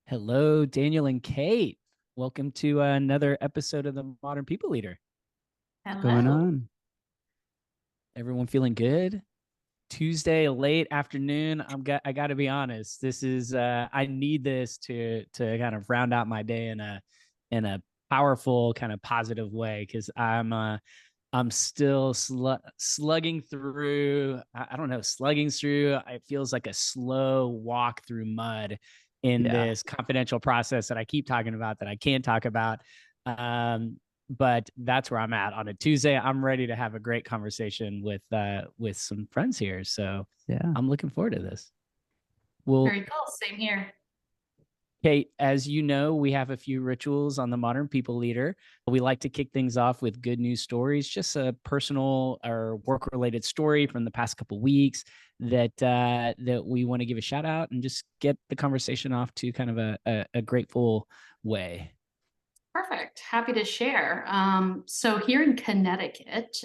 Hello, Daniel and Kate. Welcome to another episode of the Modern People Leader. What's Going Hello. on? Everyone feeling good? Tuesday late afternoon. I got to be honest. This is I need this to kind of round out my day in a powerful kind of positive way because I'm still slugging through. I don't know, slugging through. It feels like a slow walk through mud in Yeah. this confidential process that I keep talking about that I can't talk about. Um, but that's where I'm at on a Tuesday. I'm ready to have a great conversation with some friends here. So Yeah. I'm looking forward to this. Well, Very cool. Same here. Kate, as you know, we have a few rituals on the Modern People Leader. We like to kick things off with good news stories, just a personal or work-related story from the past couple weeks that we want to give a shout out and just get the conversation off to kind of a grateful way. Perfect. Happy to share. So here in Connecticut,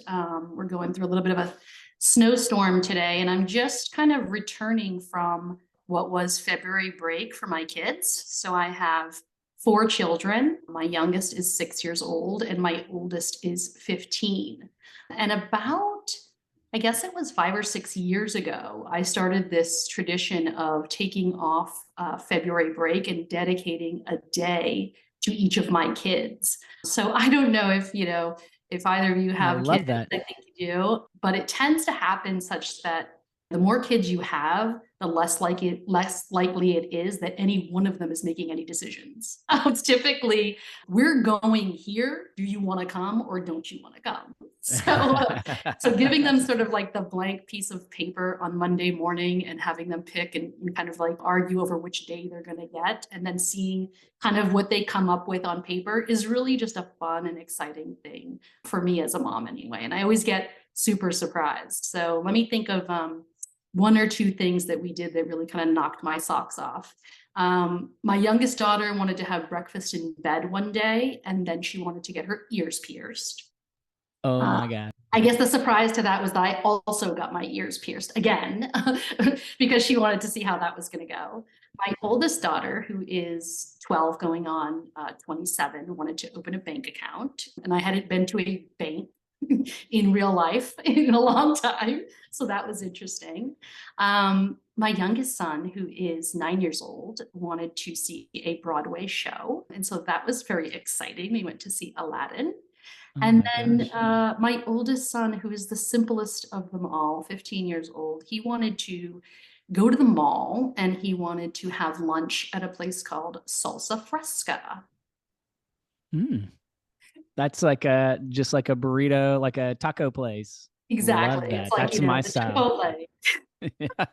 we're going through a little bit of a snowstorm today, and I'm just kind of returning from what was February break for my kids. So I have four children. My youngest is 6 years old, and my oldest is 15. And I guess it was 5 or 6 years ago, I started this tradition of taking off February break and dedicating a day to each of my kids. So I don't know if either of you I have kids. love that. I think you do, but it tends to happen such that the more kids you have, the less likely it is that any one of them is making any decisions. It's typically, we're going here. Do you want to come or don't you want to come? So giving them sort of like the blank piece of paper on Monday morning and having them pick and kind of like argue over which day they're going to get, and then seeing kind of what they come up with on paper is really just a fun and exciting thing for me as a mom anyway. And I always get super surprised. So let me think of one or two things that we did that really kind of knocked my socks off. My youngest daughter wanted to have breakfast in bed one day, and then she wanted to get her ears pierced. Oh Uh, my God. I guess the surprise to that was that I also got my ears pierced again because she wanted to see how that was going to go. My oldest daughter, who is 12 going on 27, wanted to open a bank account, and I hadn't been to a bank in real life in a long time. So that was interesting. My youngest son, who is 9 years old, wanted to see a Broadway show. And so that was very exciting. We went to see Aladdin. Oh And my then gosh. my oldest son, who is the simplest of them all, 15 years old, he wanted to go to the mall and he wanted to have lunch at a place called Salsa Fresca. Mm. That's like a just like a burrito, like a taco place. Love Exactly. It's that. like, That's my the style. Chipotle.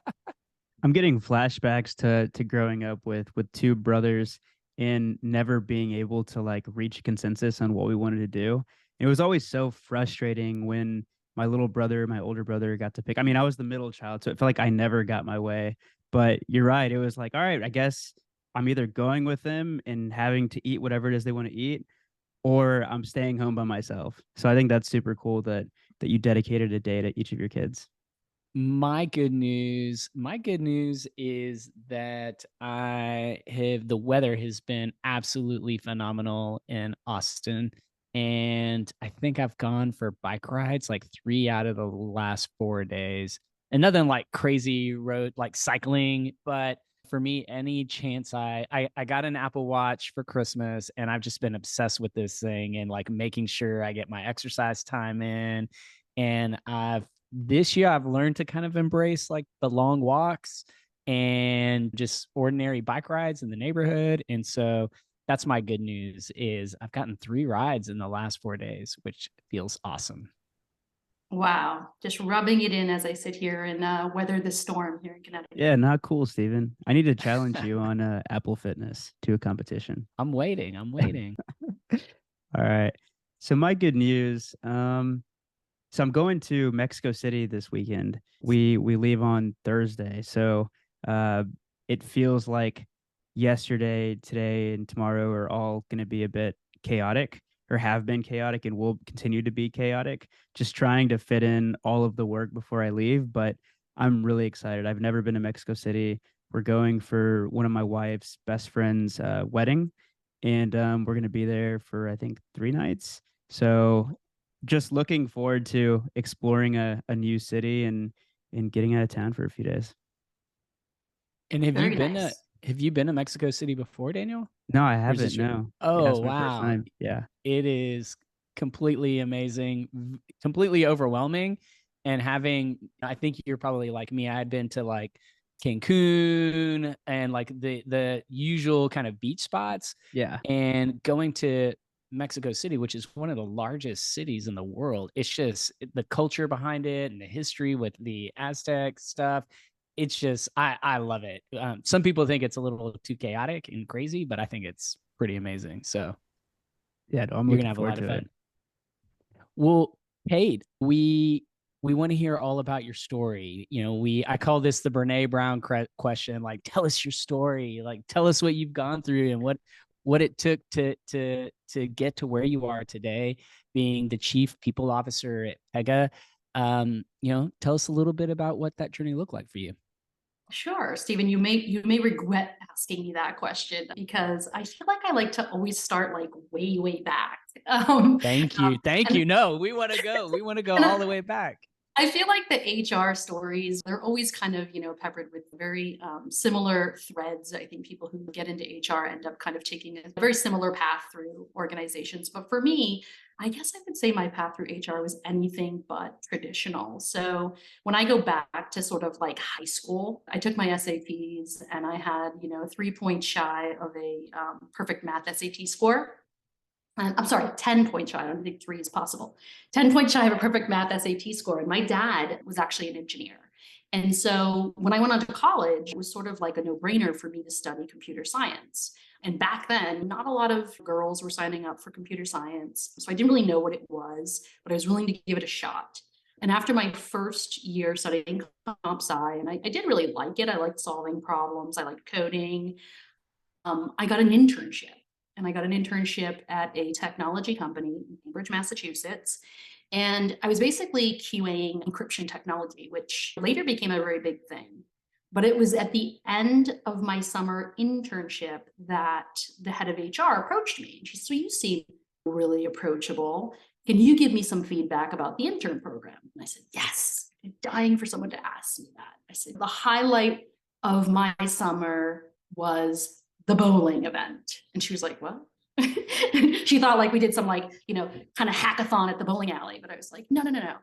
I'm getting flashbacks to growing up with two brothers and never being able to like reach consensus on what we wanted to do. It was always so frustrating when my little brother, my older brother got to pick. I mean, I was the middle child, so it felt like I never got my way. But you're right. It was like, all right, I guess I'm either going with them and having to eat whatever it is they want to eat, or I'm staying home by myself. So I think that's super cool that you dedicated a day to each of your kids. My good news is that the weather has been absolutely phenomenal in Austin. And I think I've gone for bike rides like 3 out of the last 4 days. And nothing like crazy road like cycling, but for me, any chance I got an Apple Watch for Christmas and I've just been obsessed with this thing and like making sure I get my exercise time in. And this year I've learned to kind of embrace like the long walks and just ordinary bike rides in the neighborhood. And so that's my good news is I've gotten 3 rides in the last 4 days, which feels awesome. Wow. Just rubbing it in as I sit here and weather the storm here in Yeah, Connecticut. not cool, Steven. I need to challenge you on Apple Fitness to a competition. I'm waiting. I'm waiting. All right. So my good news. So I'm going to Mexico City this weekend. We leave on Thursday. So uh it feels like yesterday, today, and tomorrow are all gonna be a bit chaotic or have been chaotic and will continue to be chaotic. Just trying to fit in all of the work before I leave, but I'm really excited. I've never been to Mexico City. we're going for one of my wife's best friend's wedding, and we're going to be there for I think 3 nights. So just looking forward to exploring a new city and getting out of town for a few days. And Very nice. have you been to Mexico City before, Daniel? No, I Or is haven't. this your No. Yeah, Oh, it's my first wow. time. Yeah. It is completely amazing, completely overwhelming. And I think you're probably like me. I had been to like Cancun and like the usual kind of beach spots, Yeah. and going to Mexico City, which is one of the largest cities in the world. It's just the culture behind it and the history with the Aztec stuff. It's just I love it. Some people think it's a little too chaotic and crazy, but I think it's pretty amazing. So Yeah, no, I'm you're gonna looking have a forward lot of to it. fun. Well, Kate, we want to hear all about your story. You know, I call this the Brene Brown question. Like, tell us your story. Like, tell us what you've gone through and what it took to get to where you are today, being the chief people officer at Pega. You know, tell us a little bit about what that journey looked like for you. Sure, Stephen, you may regret asking me that question because I feel like I like to always start like way, way back. Thank you, thank And you. No, we want to go. We want to go and all the way back. I feel like the HR stories, they're always kind of, peppered with very similar threads. I think people who get into HR end up kind of taking a very similar path through organizations. But for me, I guess I would say my path through HR was anything but traditional. So when I go back to sort of like high school, I took my SAPs and I had, 3 points shy of a perfect math SAT score. I'm sorry, 10 points shy. I don't think 3 is possible. 10 points shy of a perfect math SAT score. And my dad was actually an engineer. And so when I went on to college, it was sort of like a no brainer for me to study computer science. And back then, not a lot of girls were signing up for computer science. So I didn't really know what it was, but I was willing to give it a shot. And after my first year studying comp sci, and I did really like it, I liked solving problems, I liked coding. I got an internship, and I got an internship at a technology company in Cambridge, Massachusetts. And I was basically QAing encryption technology, which later became a very big thing. But it was at the end of my summer internship that the head of HR approached me. And she said, "So you seem really approachable. Can you give me some feedback about the intern program?" And I said, "Yes." I'm dying for someone to ask me that. I said, "The highlight of my summer was the bowling event." And she was like, "What?" She thought like we did some like, kind of hackathon at the bowling alley. But I was like, no, no, no, no.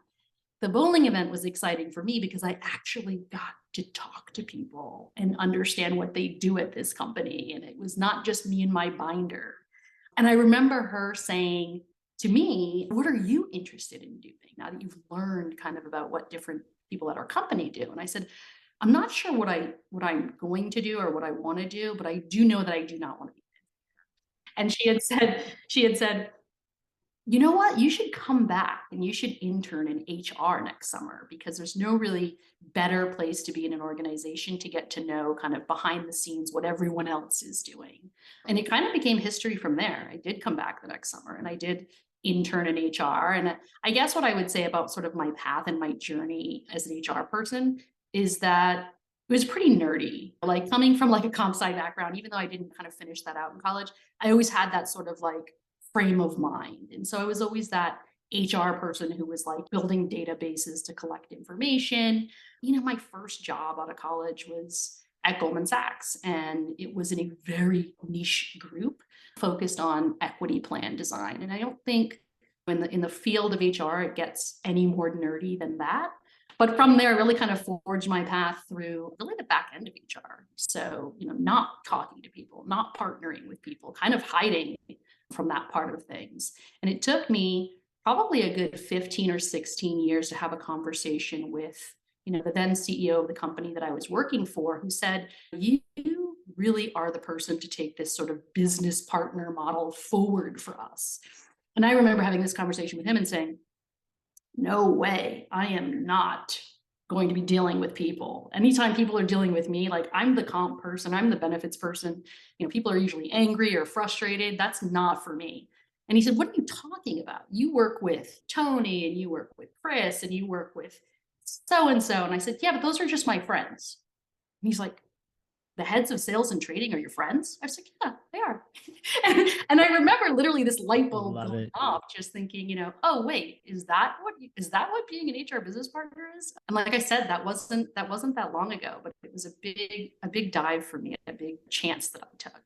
The bowling event was exciting for me because I actually got to talk to people and understand what they do at this company. And it was not just me and my binder. And I remember her saying to me, "What are you interested in doing now that you've learned kind of about what different people at our company do?" And I said, "I'm not sure what I'm going to do or what I want to do, but I do know that I do not want to be." And she had said, "You know what? You should come back and you should intern in HR next summer because there's no really better place to be in an organization to get to know kind of behind the scenes what everyone else is doing." And it kind of became history from there. I did come back the next summer and I did intern in HR. And I guess what I would say about sort of my path and my journey as an HR person is that it was pretty nerdy. Like coming from like a comp sci background, even though I didn't kind of finish that out in college, I always had that sort of like frame of mind. And so I was always that HR person who was like building databases to collect information. My first job out of college was at Goldman Sachs, and it was in a very niche group focused on equity plan design. And I don't think in the field of HR it gets any more nerdy than that. But from there, I really kind of forged my path through really the back end of HR. So, not talking to people, not partnering with people, kind of hiding from that part of things. And it took me probably a good 15 or 16 years to have a conversation with, the then CEO of the company that I was working for, who said, "You really are the person to take this sort of business partner model forward for us." And I remember having this conversation with him and saying, "No way, I am not going to be dealing with people. Anytime people are dealing with me, like I'm the comp person, I'm the benefits person. People are usually angry or frustrated. That's not for me." And he said, "What are you talking about? You work with Tony and you work with Chris and you work with so and so." And I said, "Yeah, but those are just my friends." And he's like, the heads of sales and trading are your friends? I was like, yeah, they are. And I remember literally this light bulb Love going it. off, just thinking, oh wait, is that what being an HR business partner is? And like I said, that wasn't that long ago, but it was a big dive for me, a big chance that I took.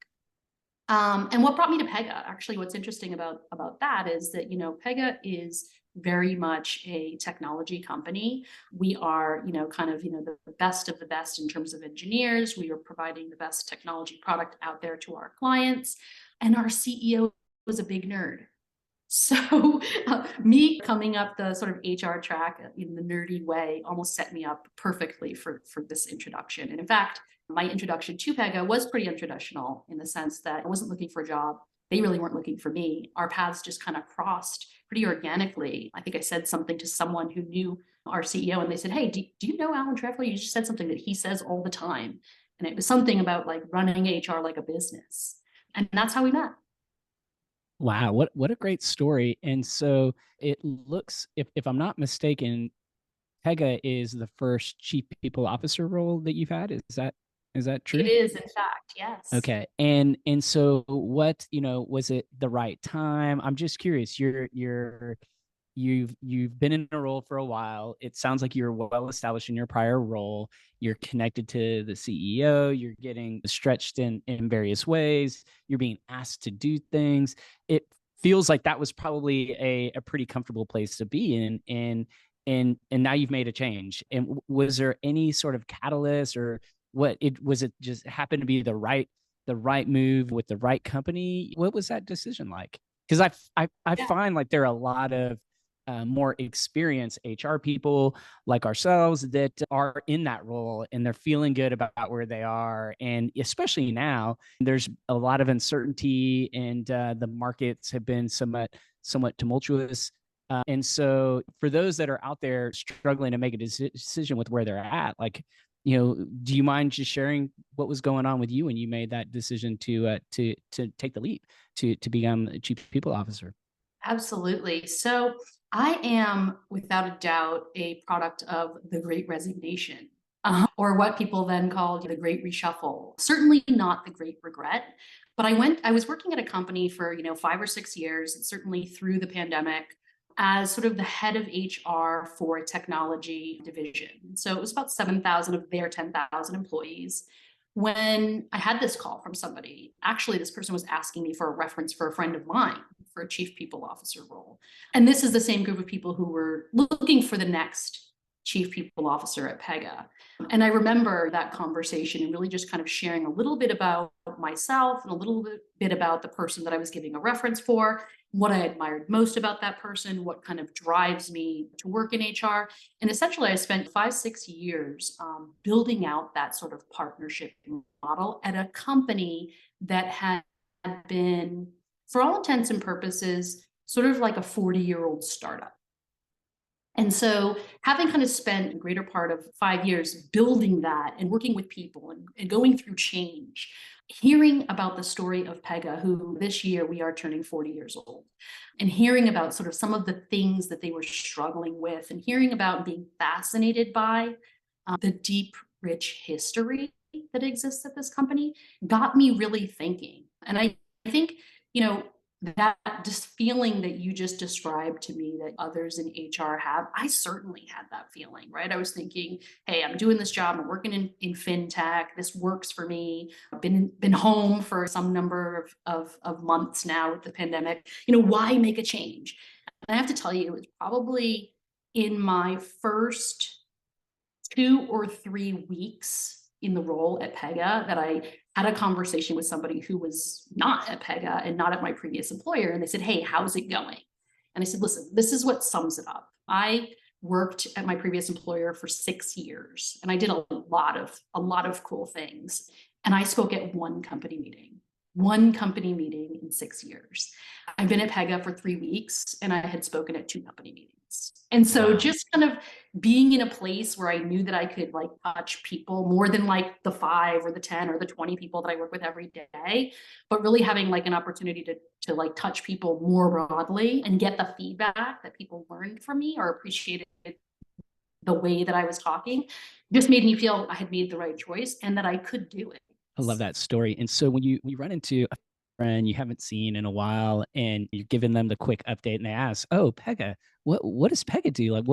And what brought me to Pega? Actually, what's interesting about that is that Pega is very much a technology company. We are, kind of, the best of the best in terms of engineers. We are providing the best technology product out there to our clients. And our CEO was a big nerd. So me coming up the sort of HR track in the nerdy way almost set me up perfectly for this introduction. And in fact, my introduction to Pega was pretty untraditional in the sense that I wasn't looking for a job. They really weren't looking for me. Our paths just kind of crossed pretty organically. I think I said something to someone who knew our CEO and they said, hey, do you know Alan Trefler? You just said something that he says all the time. And it was something about like running HR like a business. And that's how we met. Wow, what a great story. And so it looks, if I'm not mistaken, Pega is the first chief people officer role that you've had. Is that It true? is, in fact, yes. Okay. And so what, was it the right time? I'm just curious. You've been in a role for a while. It sounds like you're well established in your prior role. You're connected to the CEO. You're getting stretched in various ways. You're being asked to do things. It feels like that was probably a pretty comfortable place to be in. And now you've made a change. And was there any sort of catalyst, or it just happened to be the right move with the right company? What was that decision like? Because I Yeah. find like there are a lot of more experienced HR people like ourselves that are in that role and they're feeling good about where they are. And especially now, there's a lot of uncertainty and the markets have been somewhat tumultuous. And so for those that are out there struggling to make a decision with where they're at, like, do you mind just sharing what was going on with you when you made that decision to take the leap to become a chief people officer? Absolutely. So I am, without a doubt, a product of the Great Resignation, or what people then called the Great Reshuffle. Certainly not the Great Regret. But I was working at a company for, 5 or 6 years, and certainly through the pandemic, as sort of the head of HR for a technology division. So it was about 7,000 of their 10,000 employees. When I had this call from somebody, actually, this person was asking me for a reference for a friend of mine for a chief people officer role. And this is the same group of people who were looking for the next chief people officer at Pega. And I remember that conversation and really just kind of sharing a little bit about myself and a little bit about the person that I was giving a reference for, what I admired most about that person, what kind of drives me to work in HR. And essentially, I spent 5, 6 years building out that sort of partnership model at a company that had been, for all intents and purposes, sort of like a 40-year-old startup. And so, having kind of spent a greater part of 5 years building that and working with people and going through change, hearing about the story of Pega, who this year we are turning 40 years old, and hearing about sort of some of the things that they were struggling with, and hearing about being fascinated by the deep, rich history that exists at this company, got me really thinking. And I think, you know, that just feeling that you just described to me that others in HR have, I certainly had that feeling, right? I was thinking, hey, I'm doing this job, I'm working in fintech, this works for me. I've been home for some number of months now with the pandemic. Why make a change? And I have to tell you, it was probably in my first 2 or 3 weeks in the role at Pega that I had a conversation with somebody who was not at Pega and not at my previous employer. And they said, hey, how's it going? And I said, listen, this is what sums it up. I worked at my previous employer for 6 years and I did a lot of cool things. And I spoke at one company meeting in 6 years. I've been at Pega for 3 weeks and I had spoken at 2 company meetings. And so Wow. just kind of being in a place where I knew that I could like touch people more than like the 5 or the 10 or the 20 people that I work with every day, but really having like an opportunity to like touch people more broadly and get the feedback that people learned from me or appreciated the way that I was talking, just made me feel I had made the right choice and that I could do it. I love that story. And so when you run into a friend you haven't seen in a while and you're giving them the quick update and they ask, "Oh, Pega, what does Pega do?" Like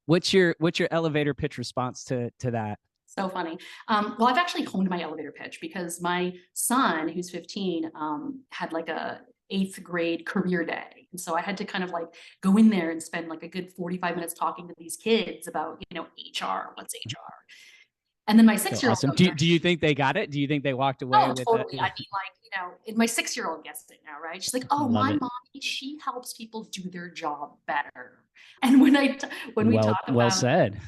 what's your elevator pitch response to that? So funny. Well, I've actually honed my elevator pitch because my son, who's 15, had like a eighth grade career day. And so I had to kind of like go in there and spend like a good 45 minutes talking to these kids about, HR, what's HR. And then my So 6-year-old awesome. goes, Do you think they got it? Do you think they walked away oh, with totally. I a mean, like, and my 6-year-old gets it now, right? She's like, "Oh, love my it. mommy, she helps people do their job better." And when we talk Well about said.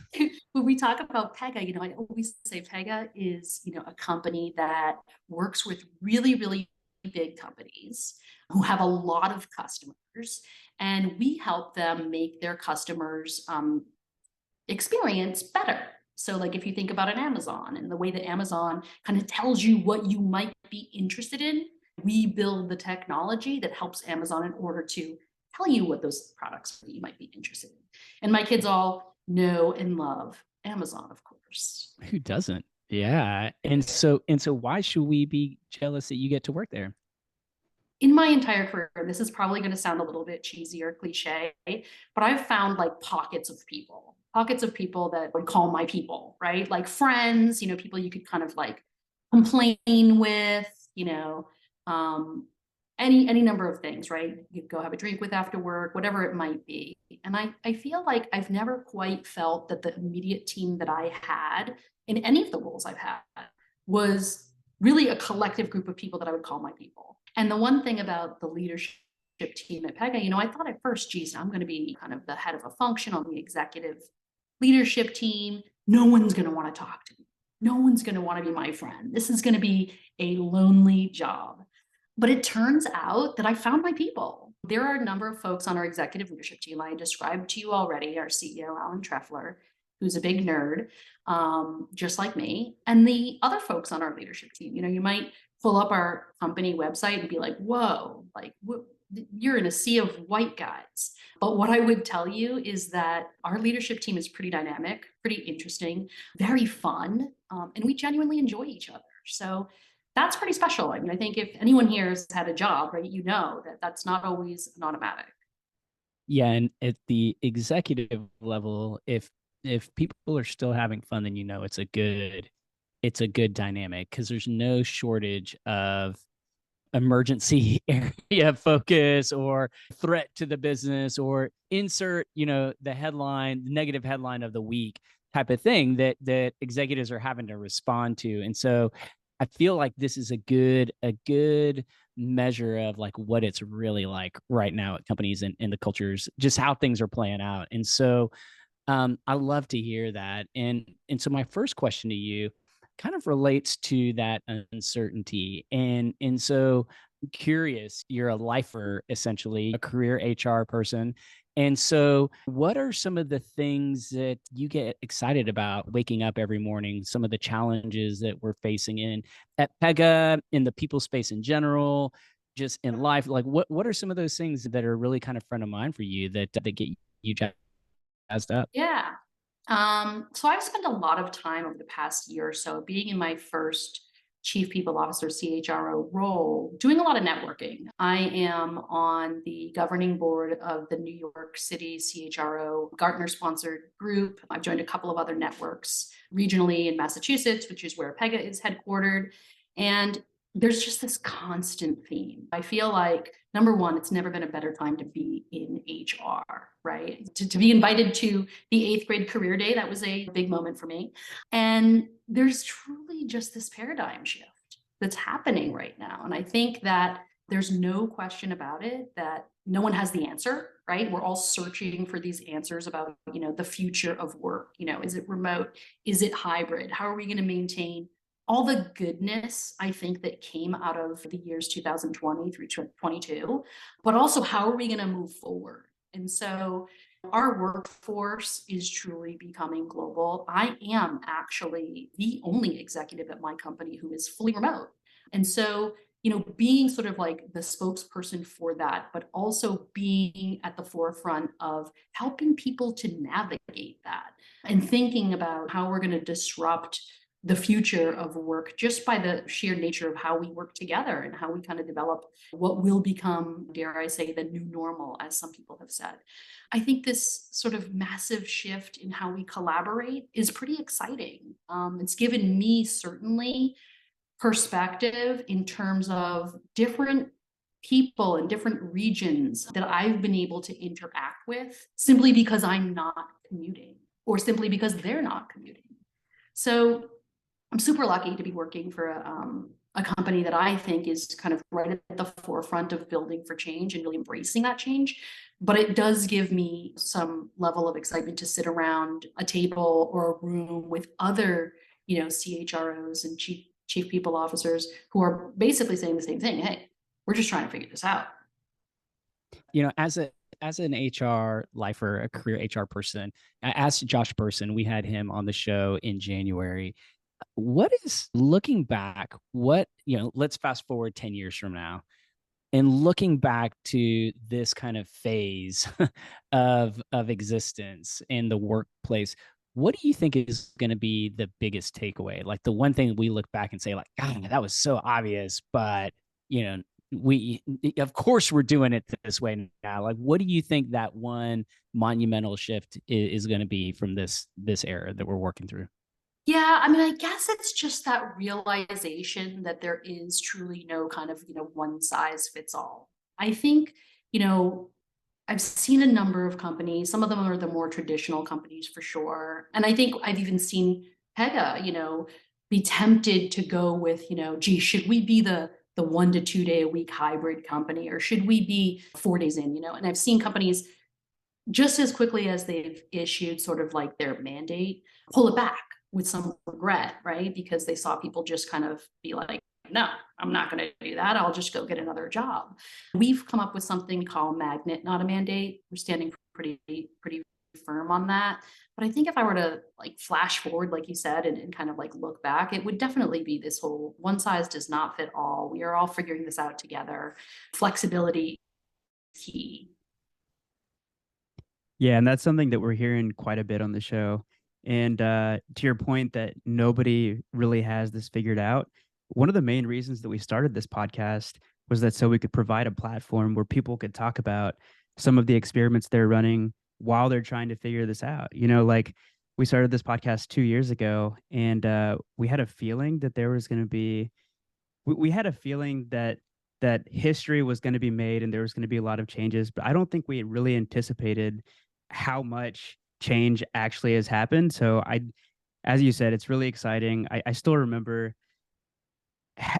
when we talk about Pega, I always say Pega is, a company that works with really, really big companies who have a lot of customers, and we help them make their customers experience better. So, like if you think about an Amazon and the way that Amazon kind of tells you what you might be interested in, we build the technology that helps Amazon in order to tell you what those products that you might be interested in. And my kids all know and love Amazon, of course. Who doesn't? Yeah. And so why should we be jealous that you get to work there? In my entire career, this is probably going to sound a little bit cheesy or cliche, but I've found like pockets of people that would call my people, right? Like friends, people you could kind of like complain with, um, any number of things, right? You go have a drink with after work, whatever it might be. And I feel like I've never quite felt that the immediate team that I had in any of the roles I've had was really a collective group of people that I would call my people. And the one thing about the leadership team at Pega, I thought at first, geez, I'm going to be kind of the head of a function on the executive leadership team. No one's going to want to talk to me. No one's going to want to be my friend. This is going to be a lonely job. But it turns out that I found my people. There are a number of folks on our executive leadership team. I described to you already, our CEO, Alan Treffler, who's a big nerd, just like me. And the other folks on our leadership team, you might pull up our company website and be like, whoa, like you're in a sea of white guys. But what I would tell you is that our leadership team is pretty dynamic, pretty interesting, very fun, and we genuinely enjoy each other. So that's pretty special. I mean, I think if anyone here has had a job, right, that that's not always an automatic. Yeah, and at the executive level, if people are still having fun, then it's a good dynamic because there's no shortage of emergency area focus or threat to the business or insert the negative headline of the week type of thing that executives are having to respond to. And so I feel like this is a good measure of like what it's really like right now at companies and the cultures, just how things are playing out. And so I love to hear that. And so my first question to you kind of relates to that uncertainty. And so I'm curious, you're a lifer, essentially, a career HR person. And so what are some of the things that you get excited about waking up every morning, some of the challenges that we're facing in at Pega, in the people space in general, just in life? Like what are some of those things that are really kind of front of mind for you that get you jazzed up? Yeah. So I've spent a lot of time over the past year or so being in my first chief people officer CHRO role, doing a lot of networking. I am on the governing board of the New York City CHRO Gartner sponsored group. I've joined a couple of other networks regionally in Massachusetts, which is where Pega is headquartered. And there's just this constant theme. I feel like, number one, it's never been a better time to be in HR, right? To be invited to the eighth grade career day, that was a big moment for me. And there's truly just this paradigm shift that's happening right now. And I think that there's no question about it that no one has the answer, right? We're all searching for these answers about, the future of work. Is it remote? Is it hybrid? How are we going to maintain all the goodness, I think, that came out of the years 2020 through 22, but also how are we going to move forward? And so our workforce is truly becoming global. I am actually the only executive at my company who is fully remote. And so, being sort of like the spokesperson for that, but also being at the forefront of helping people to navigate that and thinking about how we're going to disrupt the future of work just by the sheer nature of how we work together and how we kind of develop what will become, dare I say, the new normal, as some people have said. I think this sort of massive shift in how we collaborate is pretty exciting. It's given me certainly perspective in terms of different people in different regions that I've been able to interact with simply because I'm not commuting or simply because they're not commuting. So I'm super lucky to be working for a company that I think is kind of right at the forefront of building for change and really embracing that change. But it does give me some level of excitement to sit around a table or a room with other, CHROs and chief people officers who are basically saying the same thing. Hey, we're just trying to figure this out. As an HR lifer, a career HR person, I asked Josh Person, we had him on the show in January. What is looking back, let's fast forward 10 years from now and looking back to this kind of phase of existence in the workplace, what do you think is going to be the biggest takeaway? Like the one thing we look back and say, like, God, that was so obvious, but you know, we of course we're doing it this way now. Like, what do you think that one monumental shift is going to be from this era that we're working through? Yeah, I mean, I guess it's just that realization that there is truly no kind of, one size fits all. I think, you know, I've seen a number of companies, some of them are the more traditional companies for sure. And I think I've even seen Pega, be tempted to go with, gee, should we be the 1 to 2 day a week hybrid company or should we be 4 days in, And I've seen companies just as quickly as they've issued sort of like their mandate, pull it back with some regret, right? Because they saw people just kind of be like, no, I'm not going to do that. I'll just go get another job. We've come up with something called magnet, not a mandate. We're standing pretty firm on that. But I think if I were to like flash forward, like you said, and kind of like look back, it would definitely be this whole one size does not fit all. We are all figuring this out together. Flexibility is key. Yeah, and that's something that we're hearing quite a bit on the show. And to your point that nobody really has this figured out, one of the main reasons that we started this podcast was that so we could provide a platform where people could talk about some of the experiments they're running while they're trying to figure this out. Like we started this podcast 2 years ago, and we had a feeling that there was going to be we had a feeling that history was going to be made and there was going to be a lot of changes, but I don't think we really anticipated how much change actually has happened. So as you said, it's really exciting. I still remember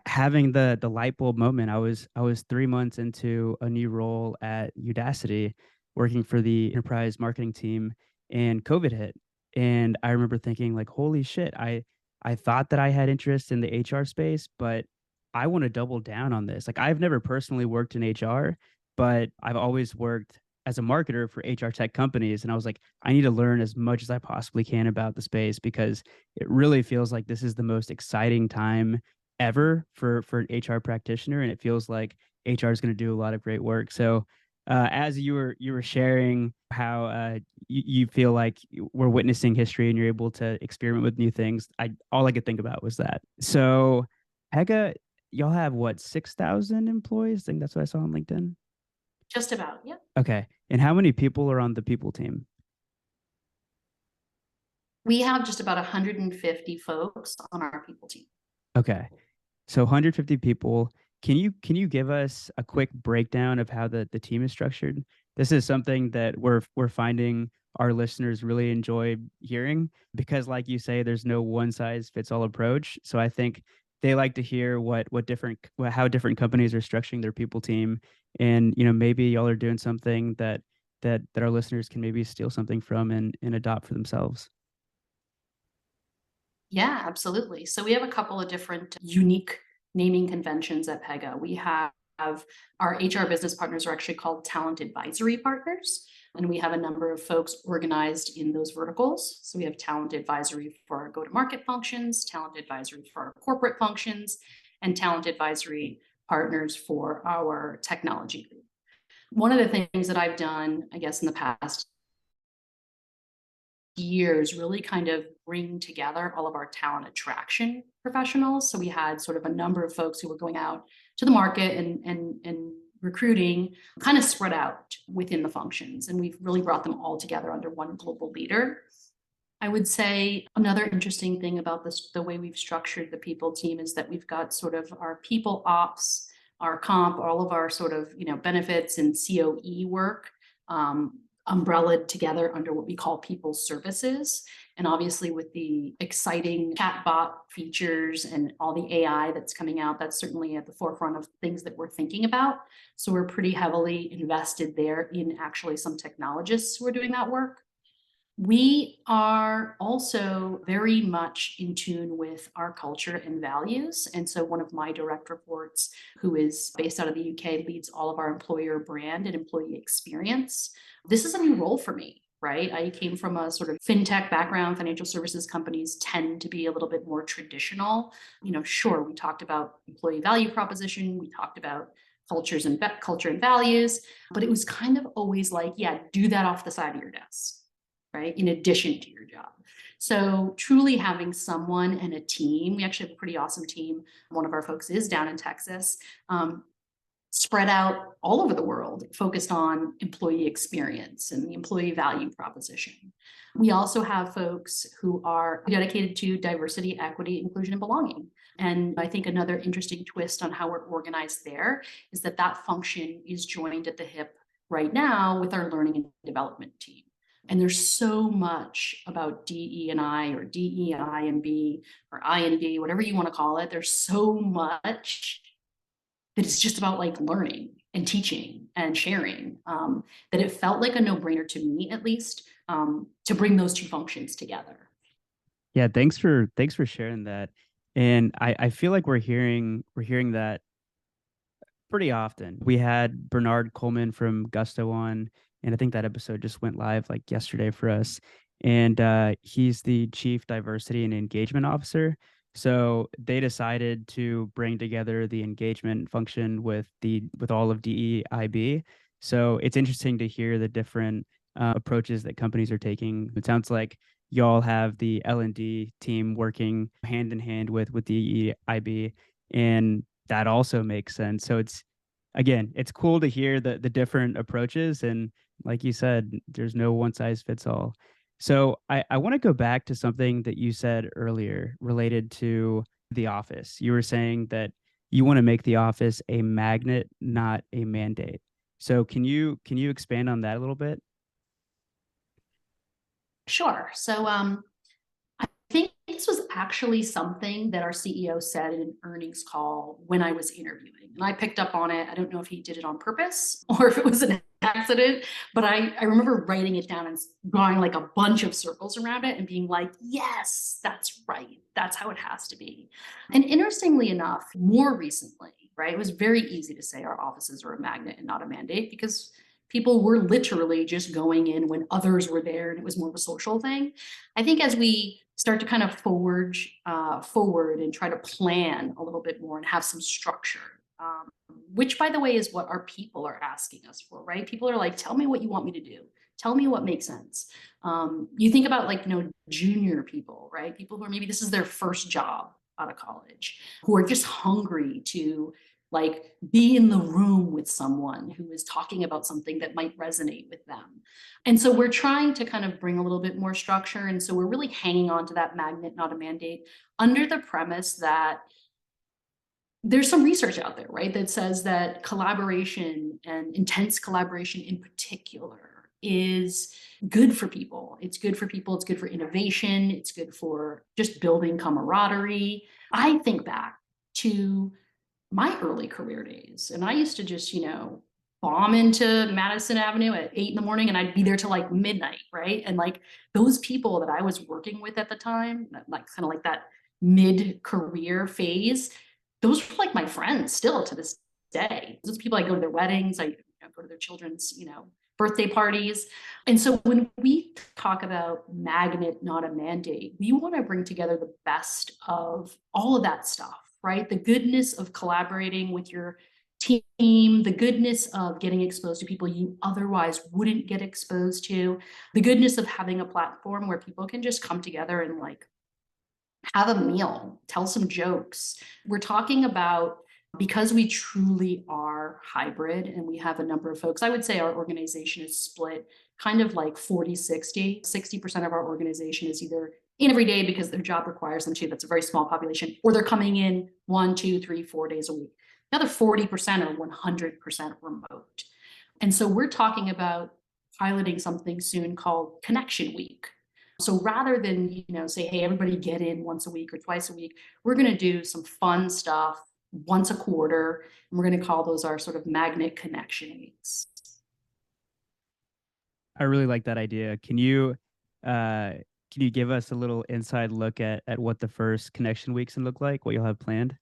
having the light bulb moment. I was 3 months into a new role at Udacity, working for the enterprise marketing team, and COVID hit. And I remember thinking, like, holy shit, I thought that I had interest in the HR space, but I want to double down on this. Like, I've never personally worked in HR, but I've always worked as a marketer for HR tech companies. And I was like, I need to learn as much as I possibly can about the space because it really feels like this is the most exciting time ever for an HR practitioner, and it feels like HR is going to do a lot of great work. So, as you were sharing how you feel like we're witnessing history and you're able to experiment with new things, I all I could think about was that. So, Pega, y'all have what, 6,000 employees? I think that's what I saw on LinkedIn. Just about, yeah. Okay, and how many people are on the people team? We have just about 150 folks on our people team. Okay, so 150 people. Can you give us a quick breakdown of how the team is structured? This is something that we're finding our listeners really enjoy hearing because, like you say, there's no one size fits all approach. So I think they like to hear how different companies are structuring their people team, and maybe y'all are doing something that our listeners can maybe steal something from and adopt for themselves. Yeah, absolutely. So we have a couple of different unique naming conventions at Pega. We have our HR business partners are actually called talent advisory partners. And we have a number of folks organized in those verticals. So we have talent advisory for our go-to-market functions, talent advisory for our corporate functions, and talent advisory partners for our technology group. One of the things that I've done, I guess, in the past years really kind of bring together all of our talent attraction professionals. So we had sort of a number of folks who were going out to the market and recruiting kind of spread out within the functions. And we've really brought them all together under one global leader. I would say another interesting thing about this, the way we've structured the people team, is that we've got sort of our people ops, our comp, all of our sort of, benefits and COE work, umbrellaed together under what we call people services. And obviously with the exciting chatbot features and all the AI that's coming out, that's certainly at the forefront of things that we're thinking about. So we're pretty heavily invested there in actually some technologists who are doing that work. We are also very much in tune with our culture and values. And so one of my direct reports, who is based out of the UK, leads all of our employer brand and employee experience. This is a new role for me, right? I came from a sort of fintech background. Financial services companies tend to be a little bit more traditional. Sure, we talked about employee value proposition, we talked about culture and values, but it was kind of always like, yeah, do that off the side of your desk, right? In addition to your job. So truly having someone and a team, we actually have a pretty awesome team. One of our folks is down in Texas, spread out all over the world, focused on employee experience and the employee value proposition. We also have folks who are dedicated to diversity, equity, inclusion, and belonging. And I think another interesting twist on how we're organized there is that that function is joined at the hip right now with our learning and development team. And there's so much about DE&I or DEI and B or I and D, whatever you want to call it. There's so much that it's just about like learning and teaching and sharing, that it felt like a no-brainer to me, at least, to bring those two functions together. Yeah, thanks for sharing that. And I feel like we're hearing that pretty often. We had Bernard Coleman from Gusto on, and I think that episode just went live like yesterday for us. And he's the chief diversity and engagement officer. So they decided to bring together the engagement function with all of DEIB. So it's interesting to hear the different approaches that companies are taking. It sounds like y'all have the L&D team working hand in hand with DEIB, and that also makes sense. So it's cool to hear the different approaches, and like you said, there's no one size fits all. So I want to go back to something that you said earlier related to the office. You were saying that you want to make the office a magnet, not a mandate. So can you expand on that a little bit? Sure. So I think this was actually something that our CEO said in an earnings call when I was interviewing. And I picked up on it. I don't know if he did it on purpose or if it was an accident, but I remember writing it down and drawing like a bunch of circles around it and being like, yes, that's right. That's how it has to be. And interestingly enough, more recently, right, it was very easy to say our offices are a magnet and not a mandate because people were literally just going in when others were there and it was more of a social thing. I think as we start to kind of forward and try to plan a little bit more and have some structure, which by the way is what our people are asking us for, right? People are like, tell me what you want me to do. Tell me what makes sense. You think about like, junior people, right? People who are maybe this is their first job out of college, who are just hungry to like be in the room with someone who is talking about something that might resonate with them. And so we're trying to kind of bring a little bit more structure. And so we're really hanging on to that magnet, not a mandate, under the premise that there's some research out there, right, that says that collaboration and intense collaboration in particular is good for people. It's good for people. It's good for innovation. It's good for just building camaraderie. I think back to my early career days. And I used to just, bomb into Madison Avenue at 8 in the morning and I'd be there till like midnight, right? And like those people that I was working with at the time, like kind of like that mid-career phase, those were like my friends still to this day. Those people, I go to their weddings, I go to their children's, birthday parties. And so when we talk about magnet, not a mandate, we want to bring together the best of all of that stuff, right? The goodness of collaborating with your team, the goodness of getting exposed to people you otherwise wouldn't get exposed to, the goodness of having a platform where people can just come together and like have a meal, tell some jokes. We're talking about, because we truly are hybrid and we have a number of folks, I would say our organization is split kind of like 40-60. 60% of our organization is either in every day because their job requires them to. That's a very small population, or they're coming in 1, 2, 3, 4 days a week. The other 40% are 100% remote. And so we're talking about piloting something soon called Connection Week. So rather than, say, hey, everybody get in once a week or twice a week, we're going to do some fun stuff once a quarter. And we're going to call those our sort of magnet connection weeks. I really like that idea. Can you give us a little inside look at what the first connection weeks can look like, what you'll have planned?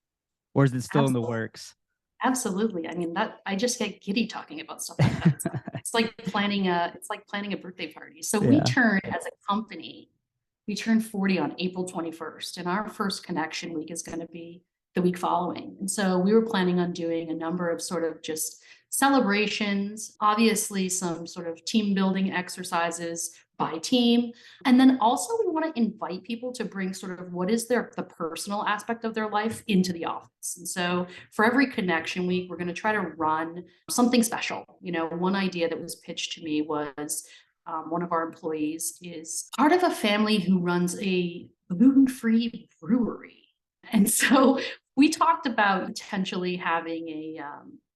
Or is it still in the Absolutely. works? Absolutely. I mean, that I just get giddy talking about stuff like that. It's like planning a birthday party. So we Yeah. turn as a company, we turn 40 on April 21st, and our first connection week is going to be the week following. And so we were planning on doing a number of sort of just celebrations, obviously some sort of team building exercises by team. And then also we want to invite people to bring sort of what is the personal aspect of their life into the office. And so for every connection week, we're going to try to run something special. One idea that was pitched to me was one of our employees is part of a family who runs a gluten-free brewery. And so we talked about potentially having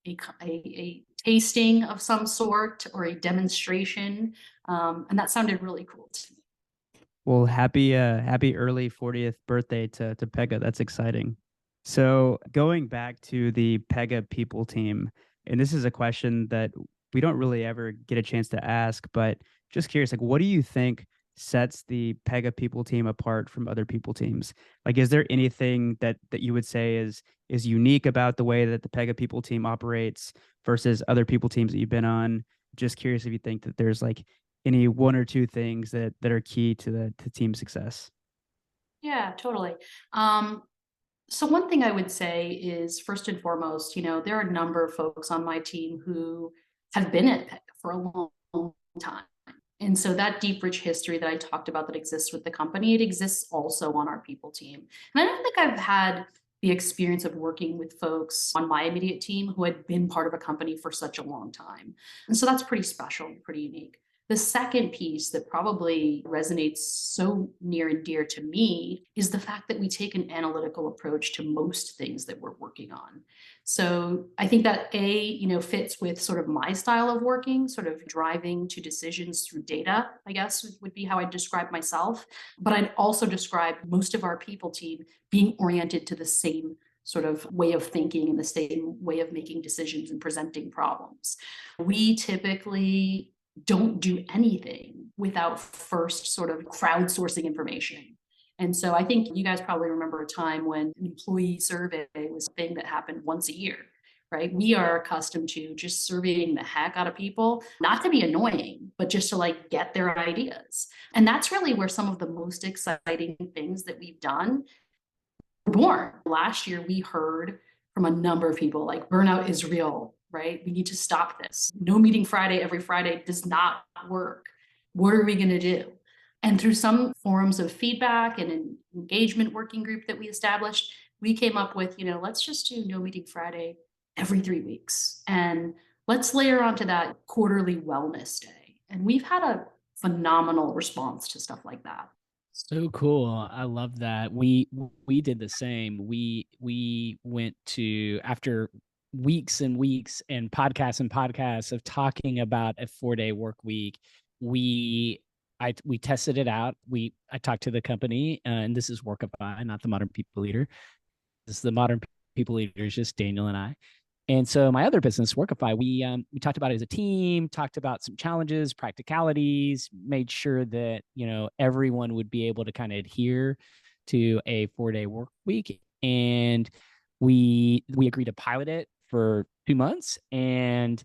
a tasting of some sort or a demonstration. And that sounded really cool to me. Well, happy early 40th birthday to Pega. That's exciting. So going back to the Pega people team, and this is a question that we don't really ever get a chance to ask, but just curious, like what do you think sets the Pega people team apart from other people teams? Like, is there anything that you would say is unique about the way that the Pega people team operates versus other people teams that you've been on? Just curious if you think that there's like any one or two things that are key to the team success. Yeah, totally. So one thing I would say is first and foremost, there are a number of folks on my team who have been at Pega for a long time. And so that deep, rich history that I talked about that exists with the company, it exists also on our people team. And I don't think I've had the experience of working with folks on my immediate team who had been part of a company for such a long time. And so that's pretty special, pretty unique. The second piece that probably resonates so near and dear to me is the fact that we take an analytical approach to most things that we're working on. So I think that fits with sort of my style of working, sort of driving to decisions through data, I guess would be how I describe myself. But I'd also describe most of our people team being oriented to the same sort of way of thinking and the same way of making decisions and presenting problems. We typically don't do anything without first sort of crowdsourcing information. And so I think you guys probably remember a time when an employee survey was a thing that happened once a year, right? We are accustomed to just surveying the heck out of people, not to be annoying, but just to like get their ideas. And that's really where some of the most exciting things that we've done were born. Last year, we heard from a number of people like burnout is real, right? We need to stop this. No meeting Friday every Friday does not work. What are we going to do? And through some forms of feedback and an engagement working group that we established, we came up with, let's just do no meeting Friday every 3 weeks. And let's layer onto that quarterly wellness day. And we've had a phenomenal response to stuff like that. So cool. I love that. We did the same. We went to, after weeks and podcasts of talking about a 4-day work week, we tested it out. I talked to the company, and this is Workify, not the Modern People Leader. This is the Modern People Leaders, just Daniel and I. And so my other business, Workify, we talked about it as a team, talked about some challenges, practicalities, made sure that everyone would be able to kind of adhere to a 4-day work week, and we agreed to pilot it for 2 months, and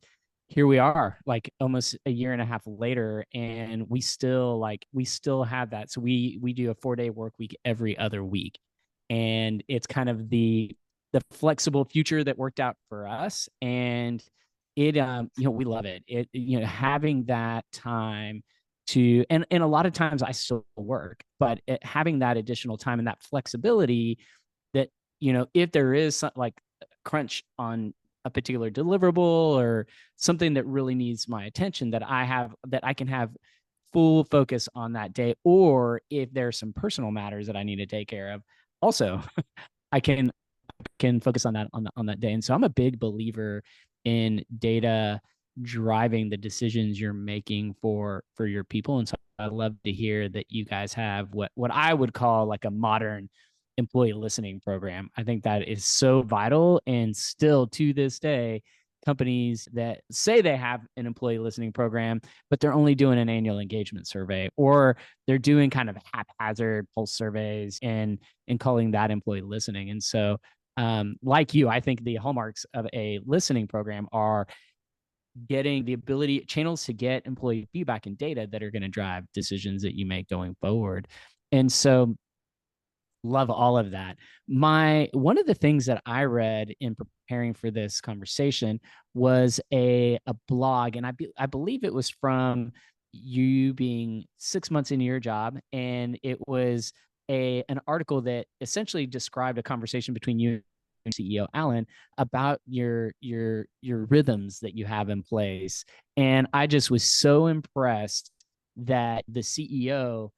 here we are, like almost a year and a half later, and we still have that. So we do a 4-day work week every other week, and it's kind of the the flexible future that worked out for us. And it, we love it. Having that time to, and a lot of times I still work, but having that additional time and that flexibility that, if there is like crunch on a particular deliverable or something that really needs my attention, that I can have full focus on that day. Or if there's some personal matters that I need to take care of, also I can focus on that on that day. And so I'm a big believer in data driving the decisions you're making for your people. And so I love to hear that you guys have what I would call like a modern employee listening program. I think that is so vital. And still to this day, companies that say they have an employee listening program, but they're only doing an annual engagement survey, or they're doing kind of haphazard pulse surveys and calling that employee listening. And so like you, I think the hallmarks of a listening program are getting the ability channels to get employee feedback and data that are going to drive decisions that you make going forward. And so love all of that. One of the things that I read in preparing for this conversation was a blog, and I believe it was from you being 6 months into your job, and it was an article that essentially described a conversation between you and CEO Alan about your rhythms that you have in place. And I just was so impressed that the CEO,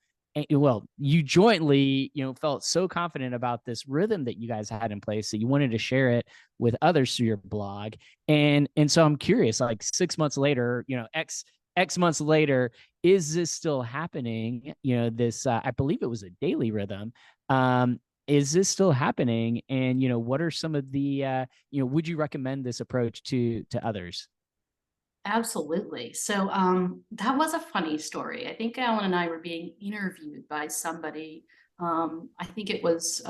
well, you jointly, felt so confident about this rhythm that you guys had in place that you wanted to share it with others through your blog. And so I'm curious, like 6 months later, X months later, is this still happening? This, I believe it was a daily rhythm. Is this still happening? And, what are some of the, would you recommend this approach to others? Absolutely. So that was a funny story. I think Alan and I were being interviewed by somebody. I think it was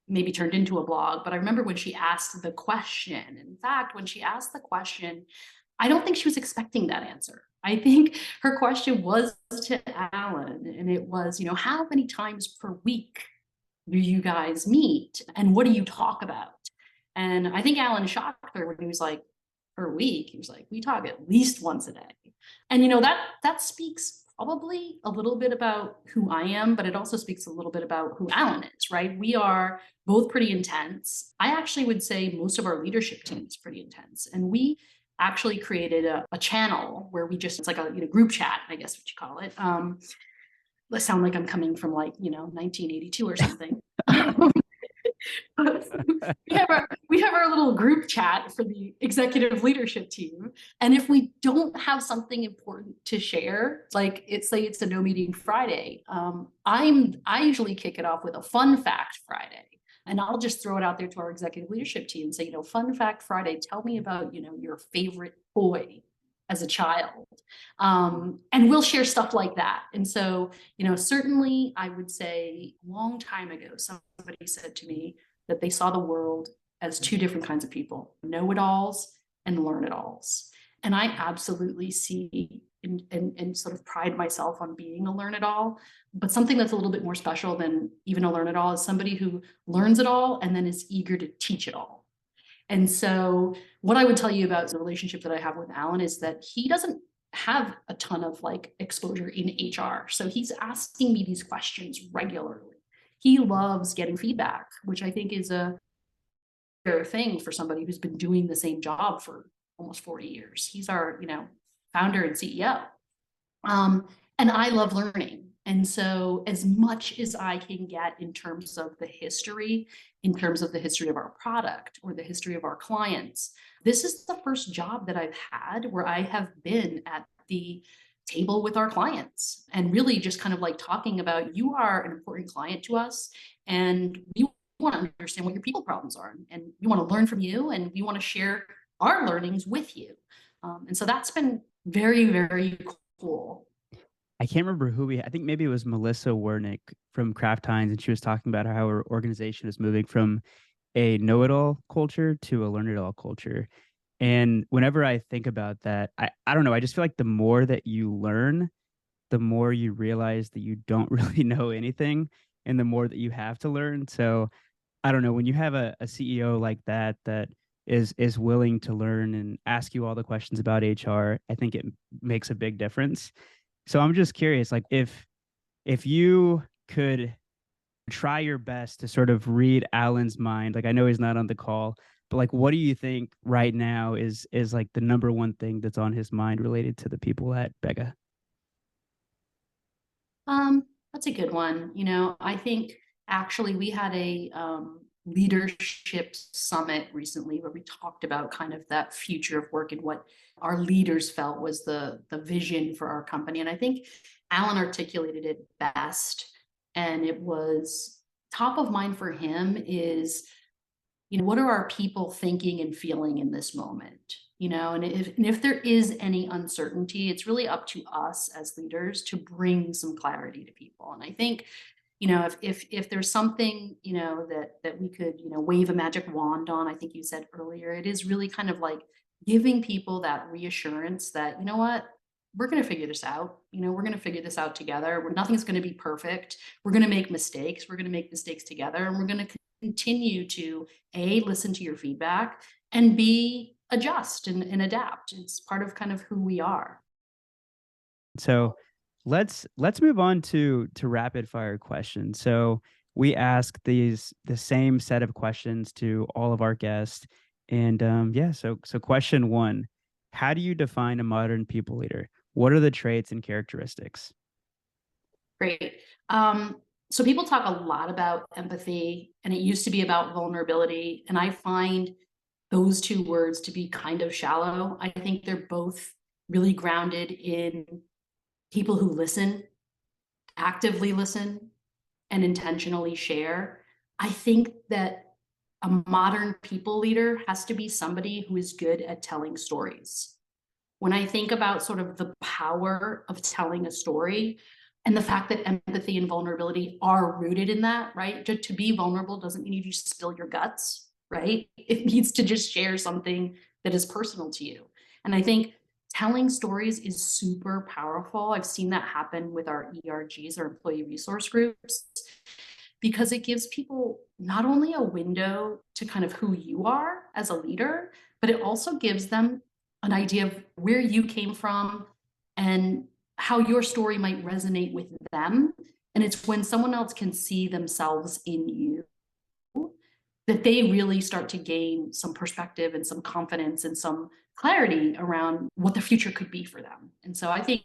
maybe turned into a blog, but I remember when she asked the question. In fact, when she asked the question, I don't think she was expecting that answer. I think her question was to Alan, and it was, how many times per week do you guys meet, and what do you talk about? And I think Alan shocked her when he was like, per week. He was like, we talk at least once a day. And that speaks probably a little bit about who I am, but it also speaks a little bit about who Alan is, right? We are both pretty intense. I actually would say most of our leadership team is pretty intense. And we actually created a channel where it's like a group chat, I guess what you call it. Let's sound like I'm coming from 1982 or something. we have our little group chat for the executive leadership team. And if we don't have something important to share, like say it's a no meeting Friday, I usually kick it off with a fun fact Friday. And I'll just throw it out there to our executive leadership team and say, fun fact Friday, tell me about, your favorite toy as a child. And we'll share stuff like that. And so, certainly I would say a long time ago, somebody said to me that they saw the world as two different kinds of people, know-it-alls and learn-it-alls. And I absolutely see and sort of pride myself on being a learn-it-all. But something that's a little bit more special than even a learn-it-all is somebody who learns it all and then is eager to teach it all. And so what I would tell you about the relationship that I have with Alan is that he doesn't have a ton of exposure in HR. So he's asking me these questions regularly. He loves getting feedback, which I think is a rare thing for somebody who's been doing the same job for almost 40 years. He's our, founder and CEO. And I love learning. And so as much as I can get in terms of the history of our product or the history of our clients, this is the first job that I've had where I have been at the table with our clients and really just kind of talking about, you are an important client to us and we want to understand what your people problems are, and we want to learn from you and we want to share our learnings with you. And so that's been very, very cool. I can't remember I think maybe it was Melissa Wernick from Kraft Heinz, and she was talking about how her organization is moving from a know-it-all culture to a learn-it-all culture. And whenever I think about that, I don't know, I just feel like the more that you learn, the more you realize that you don't really know anything, and the more that you have to learn. So I don't know, when you have a CEO like that that is willing to learn and ask you all the questions about HR, I think it makes a big difference. So I'm just curious, like if you could try your best to sort of read Alan's mind, like I know he's not on the call, but like what do you think right now is like the number one thing that's on his mind related to the people at Pega? That's a good one. I think actually we had a leadership summit recently where we talked about kind of that future of work and what our leaders felt was the vision for our company. And I think Alan articulated it best. And it was top of mind for him is, what are our people thinking and feeling in this moment? And if there is any uncertainty, it's really up to us as leaders to bring some clarity to people. And I think, if there's something, that we could, wave a magic wand on, I think you said earlier, it is really kind of like giving people that reassurance that, you know what, we're going to figure this out. We're going to figure this out together. Nothing's going to be perfect. We're going to make mistakes. We're going to make mistakes together, and we're going to continue to listen to your feedback, and B, adjust and adapt. It's part of kind of who we are. So let's move on to rapid fire questions. So we ask the same set of questions to all of our guests. And yeah, so question one, how do you define a modern people leader? What are the traits and characteristics? Great. So people talk a lot about empathy, and it used to be about vulnerability. And I find those two words to be kind of shallow. I think they're both really grounded in people who listen, actively listen, and intentionally share. I think that a modern people leader has to be somebody who is good at telling stories. When I think about sort of the power of telling a story and the fact that empathy and vulnerability are rooted in that, right? To be vulnerable doesn't mean you just spill your guts, right? It needs to just share something that is personal to you. And I think telling stories is super powerful. I've seen that happen with our ERGs, our employee resource groups, because it gives people not only a window to kind of who you are as a leader, but it also gives them an idea of where you came from and how your story might resonate with them. And it's when someone else can see themselves in you that they really start to gain some perspective and some confidence and some clarity around what the future could be for them. And so I think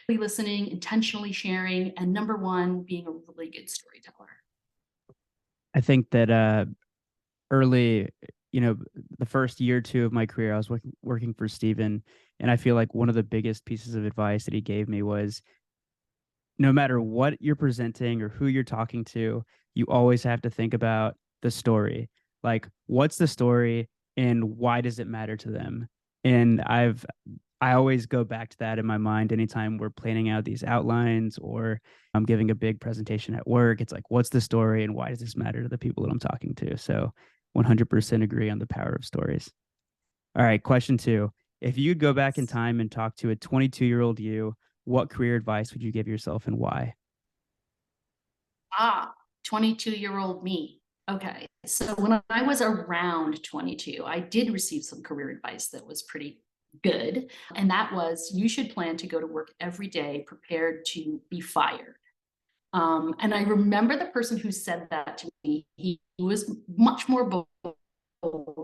listening, intentionally sharing, and number one, being a really good storyteller. I think that early, the first year or two of my career, I was working for Steven. And I feel like one of the biggest pieces of advice that he gave me was no matter what you're presenting or who you're talking to, you always have to think about the story. Like, what's the story and why does it matter to them? And I always go back to that in my mind anytime we're planning out these outlines or I'm giving a big presentation at work. It's like, what's the story and why does this matter to the people that I'm talking to? So 100% agree on the power of stories. All right, question two. If you'd go back in time and talk to a 22-year-old you, what career advice would you give yourself and why? 22-year-old me. Okay. So when I was around 22, I did receive some career advice that was pretty good. And that was you should plan to go to work every day prepared to be fired. And I remember the person who said that to me, he was much more bold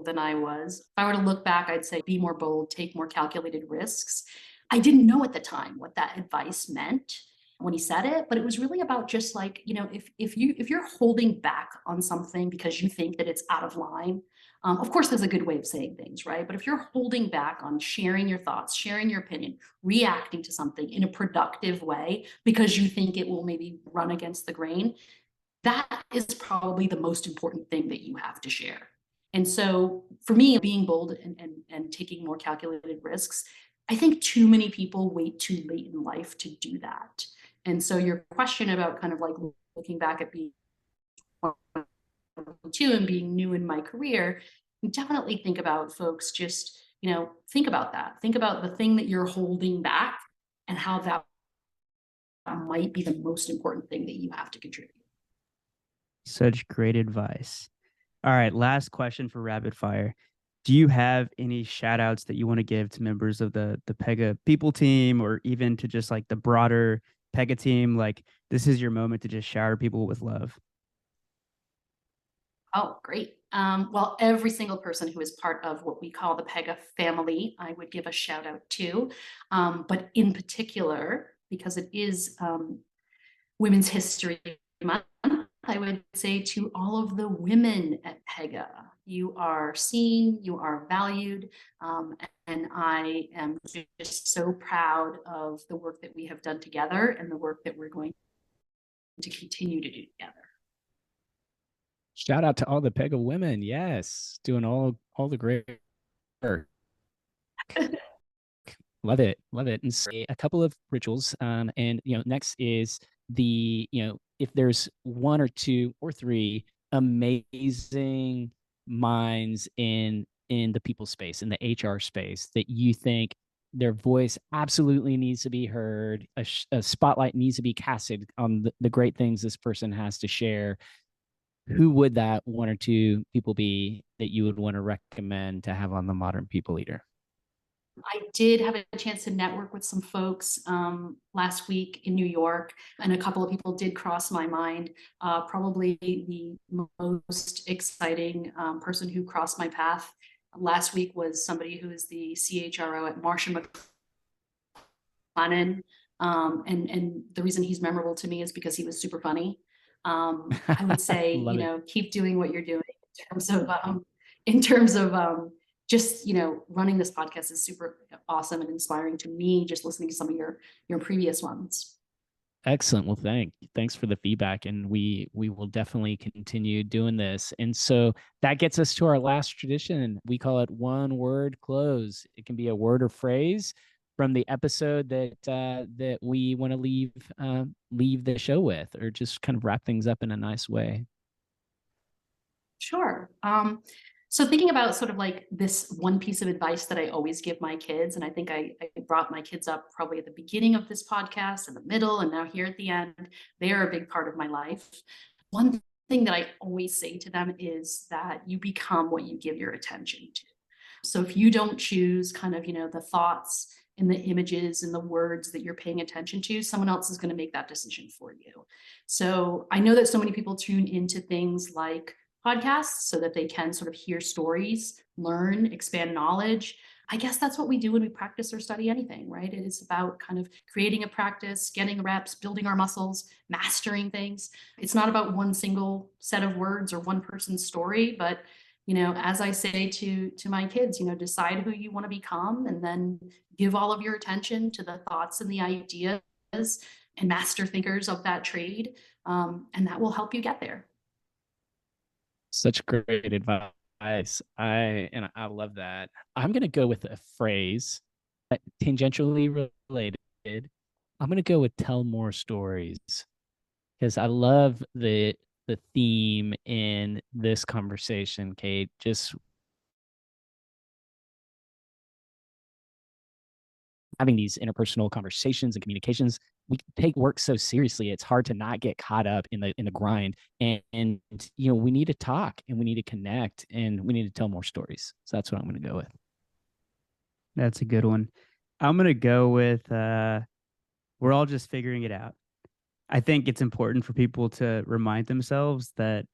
than I was. If I were to look back, I'd say be more bold, take more calculated risks. I didn't know at the time what that advice meant when he said it, but it was really about just like, if you're holding back on something because you think that it's out of line, of course there's a good way of saying things, right? But if you're holding back on sharing your thoughts, sharing your opinion, reacting to something in a productive way because you think it will maybe run against the grain, that is probably the most important thing that you have to share. And so for me, being bold and taking more calculated risks, I think too many people wait too late in life to do that. And so your question about kind of like looking back at being 22 and being new in my career, definitely think about folks just, think about that. Think about the thing that you're holding back and how that might be the most important thing that you have to contribute. Such great advice. All right, last question for rapid fire. Do you have any shout outs that you want to give to members of the Pega people team or even to just like the broader Pega team? Like this is your moment to just shower people with love. Oh, great. Well, every single person who is part of what we call the Pega family, I would give a shout out to. But in particular, because it is Women's History Month, I would say to all of the women at Pega, you are seen, you are valued, and I am just so proud of the work that we have done together and the work that we're going to continue to do together. Shout out to all the Pega women. Yes, doing all the great work. Love it, love it. And so a couple of rituals, and next is if there's one or two or three amazing minds in the people space, in the HR space, that you think their voice absolutely needs to be heard, a spotlight needs to be casted on the great things this person has to share. Who would that one or two people be that you would want to recommend to have on the Modern People Leader? I did have a chance to network with some folks last week in New York, and a couple of people did cross my mind. Probably the most exciting person who crossed my path last week was somebody who is the CHRO at Marsh & McLennan. And the reason he's memorable to me is because he was super funny. I would say, Love it. keep doing what you're doing in terms of just, running this podcast is super awesome and inspiring to me, just listening to some of your previous ones. Excellent. Well, thanks for the feedback, and we will definitely continue doing this. And so that gets us to our last tradition. We call it one word close. It can be a word or phrase from the episode that we want to leave the show with, or just kind of wrap things up in a nice way. Sure. So thinking about sort of like this one piece of advice that I always give my kids, and I think I brought my kids up probably at the beginning of this podcast, in the middle, and now here at the end. They are a big part of my life. One thing that I always say to them is that you become what you give your attention to. So if you don't choose kind of, the thoughts and the images and the words that you're paying attention to, someone else is going to make that decision for you. So I know that so many people tune into things like podcasts so that they can sort of hear stories, learn, expand knowledge. I guess that's what we do when we practice or study anything, right? It is about kind of creating a practice, getting reps, building our muscles, mastering things. It's not about one single set of words or one person's story, but as I say to my kids, decide who you want to become and then give all of your attention to the thoughts and the ideas and master thinkers of that trade. And that will help you get there. Such great advice. I love that. I'm gonna go with a phrase tangentially related. I'm gonna go with tell more stories, because I love the theme in this conversation, Kate. Just having these interpersonal conversations and communications. We take work so seriously, it's hard to not get caught up in the grind. And we need to talk, and we need to connect, and we need to tell more stories. So that's what I'm going to go with. That's a good one. I'm gonna go with we're all just figuring it out. I think it's important for people to remind themselves that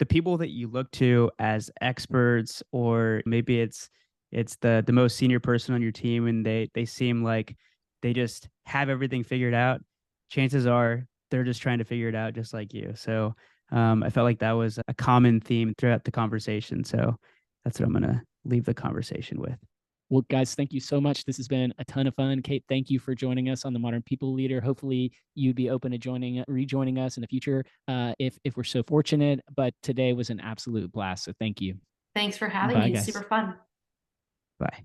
the people that you look to as experts, or maybe it's the most senior person on your team, and they seem like they just have everything figured out. Chances are they're just trying to figure it out just like you. So I felt like that was a common theme throughout the conversation. So that's what I'm gonna leave the conversation with. Well, guys, thank you so much. This has been a ton of fun. Kate, thank you for joining us on the Modern People Leader. Hopefully, you'd be open to rejoining us in the future, if we're so fortunate. But today was an absolute blast. So thank you. Thanks for having Bye, me. It's guys. super fun. Bye.